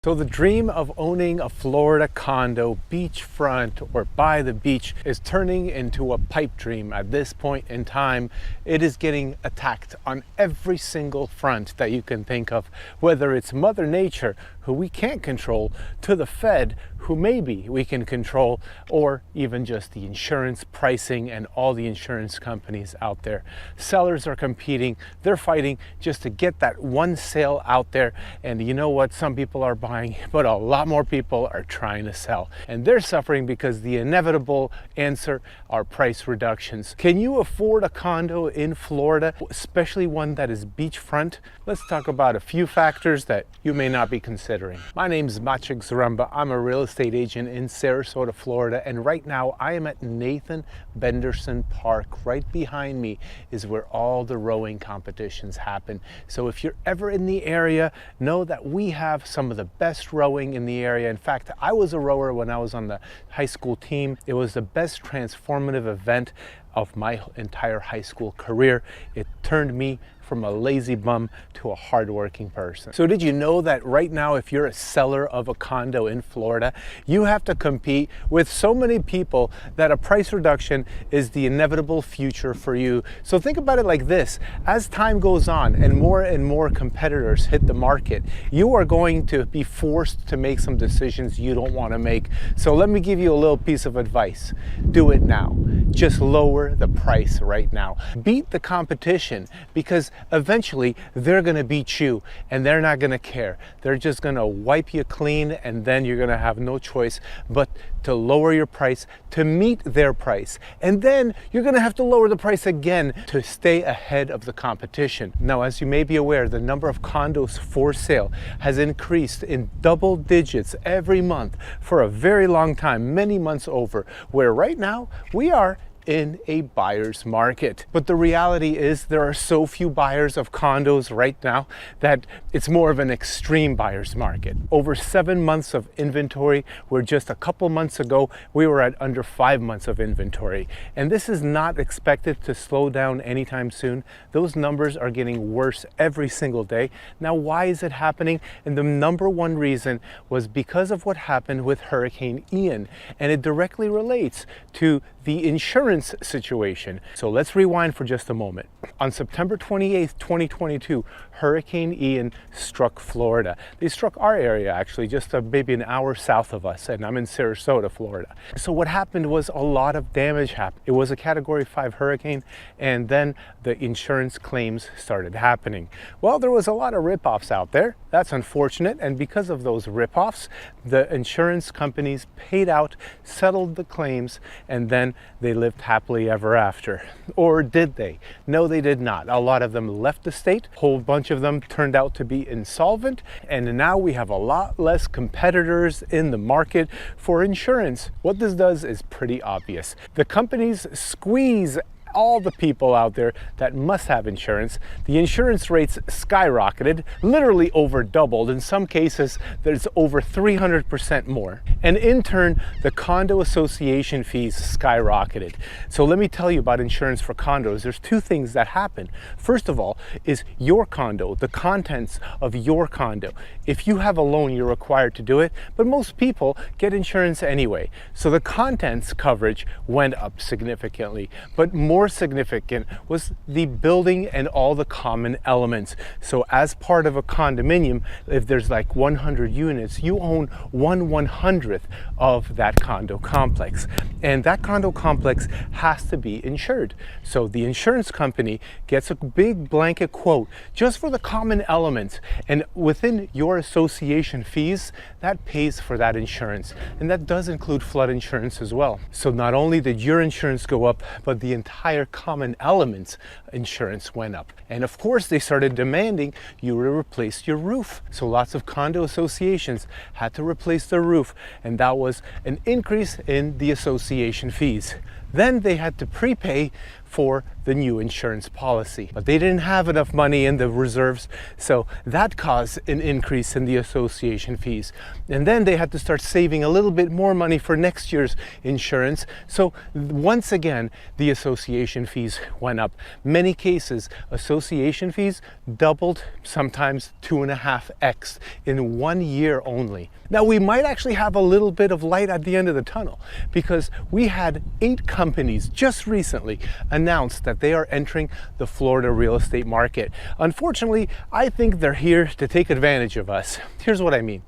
So the dream of owning a Florida condo, beachfront or by the beach, is turning into a pipe dream at this point in time. It is getting attacked on every single front that you can think of, whether it's Mother Nature, who we can't control, to the Fed, who maybe we can control, or even just the insurance pricing and all the insurance companies out there. Sellers are competing, they're fighting just to get that one sale out there. And you know what? Some people are buying, but a lot more people are trying to sell. And they're suffering because the inevitable answer are price reductions. Can you afford a condo in Florida, especially one that is beachfront? Let's talk about a few factors that you may not be considering. My name is Maciek Zaremba. I'm a real estate agent in Sarasota, Florida, and right now I am at Nathan Benderson Park. Right behind me is where all the rowing competitions happen. So if you're ever in the area, know that we have some of the best rowing in the area. In fact, I was a rower when I was on the high school team. It was the best transformative event of my entire high school career. It turned me from a lazy bum to a hardworking person. So did you know that right now, if you're a seller of a condo in Florida, you have to compete with so many people that a price reduction is the inevitable future for you? So think about it like this: as time goes on and more competitors hit the market, you are going to be forced to make some decisions you don't want to make. So let me give you a little piece of advice. Do it now. Just lower the price right now. Beat the competition, because eventually they're going to beat you and they're not going to care. They're just going to wipe you clean, and then you're going to have no choice but to lower your price to meet their price. And then you're going to have to lower the price again to stay ahead of the competition. Now, as you may be aware, the number of condos for sale has increased in double digits every month for a very long time, many months over, where right now we are in a buyer's market. But the reality is there are so few buyers of condos right now that it's more of an extreme buyer's market. Over 7 months of inventory, where just a couple months ago we were at under 5 months of inventory. And this is not expected to slow down anytime soon. Those numbers are getting worse every single day. Now, why is it happening? And the number one reason was because of what happened with Hurricane Ian. And it directly relates to the insurance situation. So let's rewind for just a moment. On September 28th, 2022, Hurricane Ian struck Florida. They struck our area, actually, just maybe an hour south of us, and I'm in Sarasota, Florida. So what happened was a lot of damage happened. It was a Category 5 hurricane, and then the insurance claims started happening. Well, there was a lot of ripoffs out there. That's unfortunate, and because of those ripoffs, the insurance companies paid out, settled the claims, and then they lived happily ever after. Or did they? No, they did not. A lot of them left the state. A whole bunch of them turned out to be insolvent. And now we have a lot less competitors in the market for insurance. What this does is pretty obvious. The companies squeeze all the people out there that must have insurance. The insurance rates skyrocketed, literally over doubled. In some cases, there's over 300% more. And in turn, the condo association fees skyrocketed. So let me tell you about insurance for condos. There's two things that happen. First of all is your condo, the contents of your condo. If you have a loan, you're required to do it, but most people get insurance anyway. So the contents coverage went up significantly, but more significant was the building and all the common elements. So as part of a condominium, if there's like 100 units, you own 1/100th of that condo complex. And that condo complex has to be insured. So the insurance company gets a big blanket quote just for the common elements. And within your association fees, that pays for that insurance. And that does include flood insurance as well. So not only did your insurance go up, but the entire common elements insurance went up. And of course, they started demanding you to replace your roof. So lots of condo associations had to replace their roof, and that was an increase in the association fees. Then they had to prepay for the new insurance policy. But they didn't have enough money in the reserves, so that caused an increase in the association fees. And then they had to start saving a little bit more money for next year's insurance. So once again, the association fees went up. Many cases, association fees doubled, sometimes 2.5x in 1 year only. Now, we might actually have a little bit of light at the end of the tunnel, because we had 8 companies just recently announced that they are entering the Florida real estate market. Unfortunately, I think they're here to take advantage of us. Here's what I mean.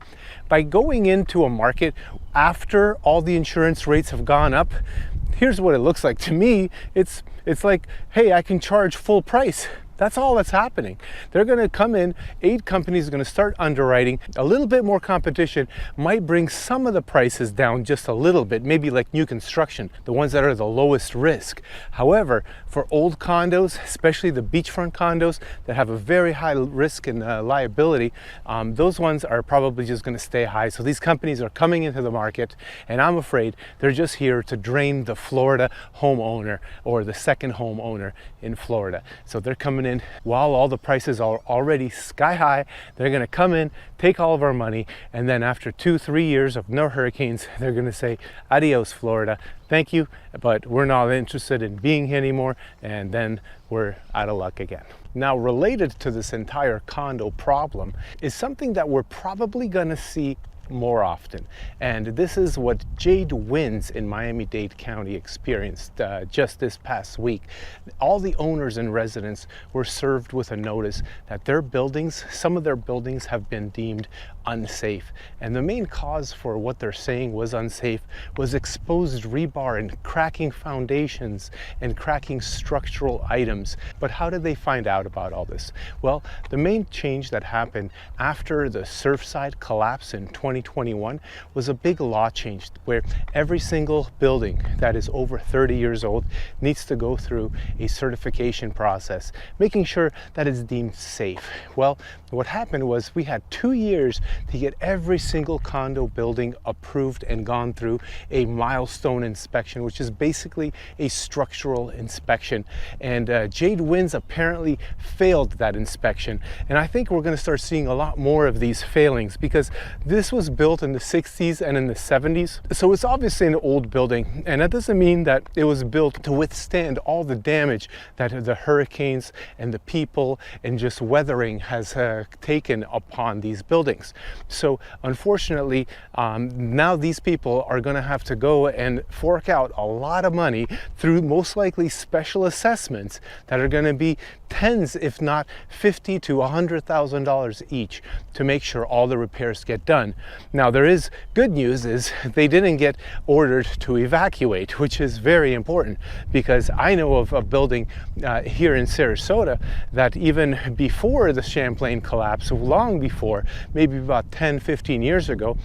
By going into a market after all the insurance rates have gone up, here's what it looks like. To me, it's like, hey, I can charge full price. That's all that's happening. They're going to come in, 8 companies are going to start underwriting. A little bit more competition might bring some of the prices down just a little bit, maybe like new construction, the ones that are the lowest risk. However, for old condos, especially the beachfront condos that have a very high risk and liability, those ones are probably just going to stay high. So these companies are coming into the market, and I'm afraid they're just here to drain the Florida homeowner or the second homeowner in Florida. So they're coming in while all the prices are already sky high. They're going to come in, take all of our money, and then after 2-3 years of no hurricanes, they're going to say, adios, Florida. Thank you, but we're not interested in being here anymore, and then we're out of luck again. Now, related to this entire condo problem is something that we're probably going to see more often, and this is what Jade Winds in Miami-Dade County experienced just this past week. All the owners and residents were served with a notice that their buildings, some of their buildings, have been deemed unsafe, and the main cause for what they're saying was unsafe was exposed rebar and cracking foundations and cracking structural items. But how did they find out about all this? Well, the main change that happened after the Surfside collapse in 2021 was a big law change where every single building that is over 30 years old needs to go through a certification process, making sure that it's deemed safe. Well, what happened was we had 2 years to get every single condo building approved and gone through a milestone inspection, which is basically a structural inspection. And Jade Winds apparently failed that inspection. And I think we're going to start seeing a lot more of these failings, because this was built in the 60s and in the 70s. So it's obviously an old building, and that doesn't mean that it was built to withstand all the damage that the hurricanes and the people and just weathering has taken upon these buildings. So unfortunately, now these people are going to have to go and fork out a lot of money through most likely special assessments that are going to be tens, if not $50,000 to $100,000 each, to make sure all the repairs get done. Now, there is good news, is they didn't get ordered to evacuate, which is very important, because I know of a building here in Sarasota that even before the Champlain collapse, long before, maybe about 10-15 years ago,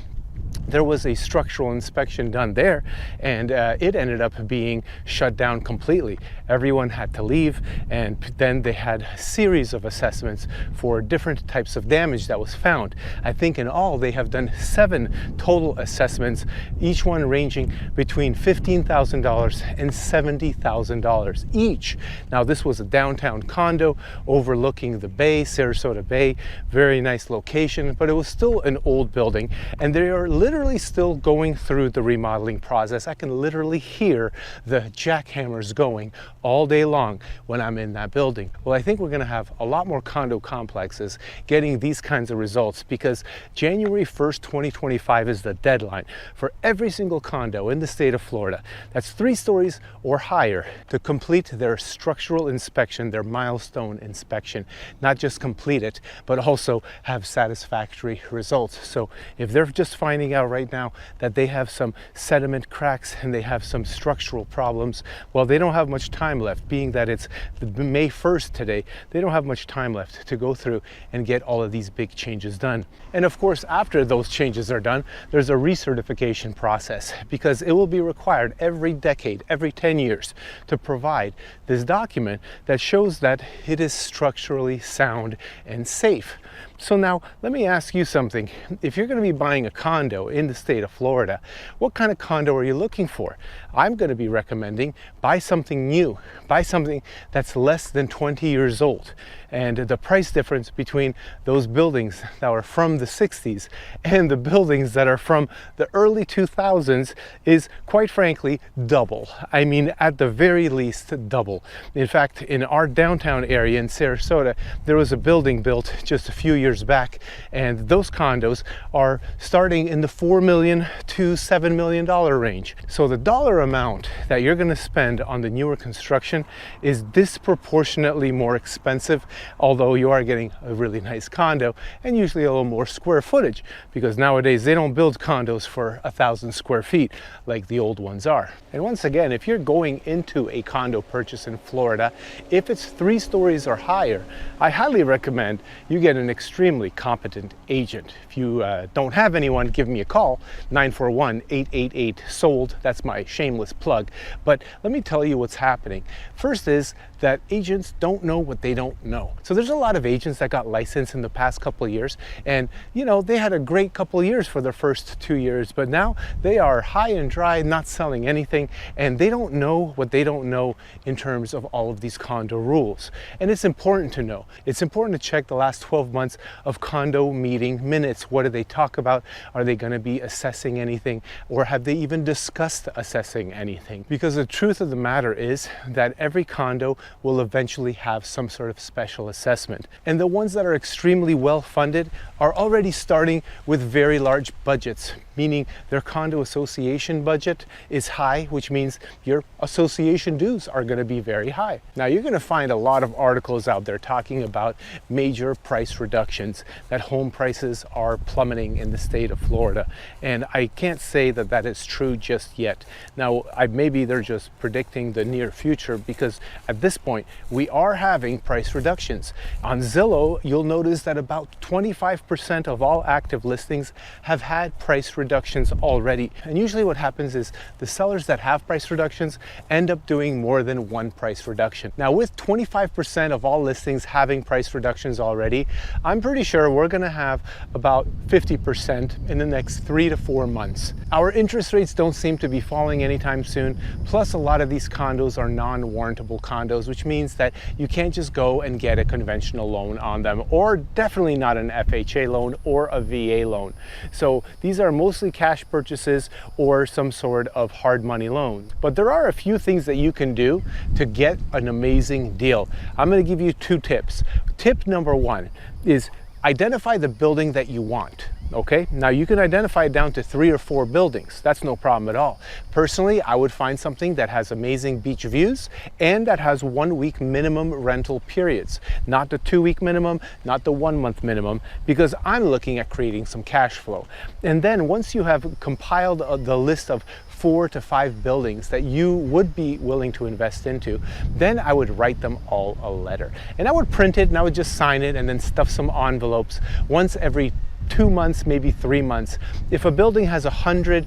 there was a structural inspection done there, and it ended up being shut down completely. Everyone had to leave, and then they had a series of assessments for different types of damage that was found. I think in all they have done 7 total assessments, each one ranging between $15,000 and $70,000 each. Now, this was a downtown condo overlooking the bay, Sarasota Bay, very nice location, but it was still an old building, and they are literally still going through the remodeling process. I can literally hear the jackhammers going all day long when I'm in that building. Well, I think we're going to have a lot more condo complexes getting these kinds of results, because January 1st, 2025 is the deadline for every single condo in the state of Florida that's 3 stories or higher to complete their structural inspection, their milestone inspection. Not just complete it, but also have satisfactory results. So if they're just finding out right now that they have some sediment cracks and they have some structural problems, well, they don't have much time left, being that it's May 1st today. They don't have much time left to go through and get all of these big changes done. And of course, after those changes are done, there's a recertification process, because it will be required every decade, every 10 years, to provide this document that shows that it is structurally sound and safe. So now let me ask you something. If you're going to be buying a condo in the state of Florida, what kind of condo are you looking for? I'm going to be recommending buy something new, buy something that's less than 20 years old. And the price difference between those buildings that are from the 60s and the buildings that are from the early 2000s is, quite frankly, double. I mean, at the very least, double. In fact, in our downtown area in Sarasota, there was a building built just a few years back, and those condos are starting in the $4 million to $7 million range. So the dollar amount that you're going to spend on the newer construction is disproportionately more expensive, although you are getting a really nice condo and usually a little more square footage, because nowadays they don't build condos for 1,000 square feet like the old ones are. And once again, if you're going into a condo purchase in Florida, if it's 3 stories or higher, I highly recommend you get an extremely competent agent. If you don't have anyone, give me a call, 941-888-SOLD. That's my shameless plug. But let me tell you what's happening. First is that agents don't know what they don't know. So there's a lot of agents that got licensed in the past couple of years, and you know, they had a great couple of years for their first 2 years, but now they are high and dry, not selling anything, and they don't know what they don't know in terms of all of these condo rules. And it's important to know. It's important to check the last 12 months of condo meeting minutes. What do they talk about? Are they going to be assessing anything, or have they even discussed assessing anything? Because the truth of the matter is that every condo will eventually have some sort of special assessment. And the ones that are extremely well funded are already starting with very large budgets, meaning their condo association budget is high, which means your association dues are going to be very high. Now, you're going to find a lot of articles out there talking about major price reductions, that home prices are plummeting in the state of Florida. And I can't say that that is true just yet. Now, maybe they're just predicting the near future, because at this point, we are having price reductions. On Zillow, you'll notice that about 25% of all active listings have had price reductions already. And usually what happens is the sellers that have price reductions end up doing more than one price reduction. Now, with 25% of all listings having price reductions already, I'm pretty sure we're going to have about 50% in the next 3 to 4 months. Our interest rates don't seem to be falling anytime soon. Plus, a lot of these condos are non-warrantable condos, which means that you can't just go and get a conventional loan on them, or definitely not an FHA loan or a VA loan. So these are mostly cash purchases or some sort of hard money loan. But there are a few things that you can do to get an amazing deal. I'm going to give you 2 tips. Tip number 1 is identify the building that you want. Okay, now you can identify it down to 3 or 4 buildings. That's no problem at all. Personally, I would find something that has amazing beach views and that has 1 week minimum rental periods, not the 2 week minimum, not the 1 month minimum, because I'm looking at creating some cash flow. And then once you have compiled the list of 4 to 5 buildings that you would be willing to invest into, then I would write them all a letter. And I would print it and I would just sign it and then stuff some envelopes once every 2 months, maybe 3 months. If a building has 100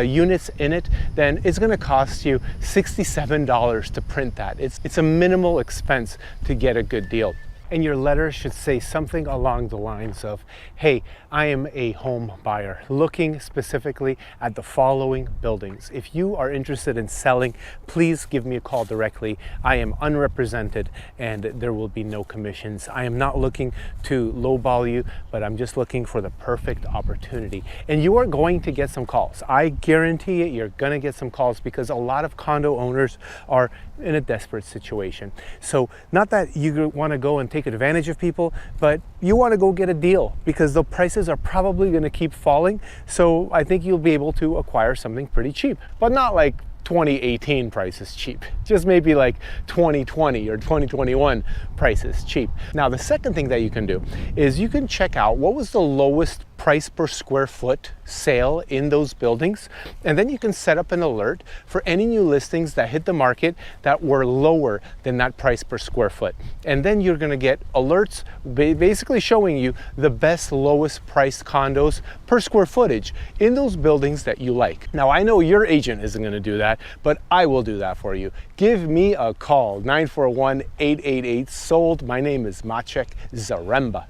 units in it, then it's going to cost you $67 to print that. It's a minimal expense to get a good deal. And your letter should say something along the lines of, hey, I am a home buyer looking specifically at the following buildings. If you are interested in selling, please give me a call directly. I am unrepresented and there will be no commissions. I am not looking to lowball you, but I'm just looking for the perfect opportunity. And you are going to get some calls. I guarantee it, you're gonna get some calls, because a lot of condo owners are in a desperate situation. So not that you want to go and take advantage of people, but you want to go get a deal, because the prices are probably going to keep falling. So I think you'll be able to acquire something pretty cheap, but not like 2018 prices cheap, just maybe like 2020 or 2021 prices cheap. Now, the second thing that you can do is you can check out what was the lowest price per square foot sale in those buildings, and then you can set up an alert for any new listings that hit the market that were lower than that price per square foot. And then you're going to get alerts basically showing you the best lowest priced condos per square footage in those buildings that you like. Now, I know your agent isn't going to do that, but I will do that for you. Give me a call, 941-888-SOLD. My name is Maciek Zaremba.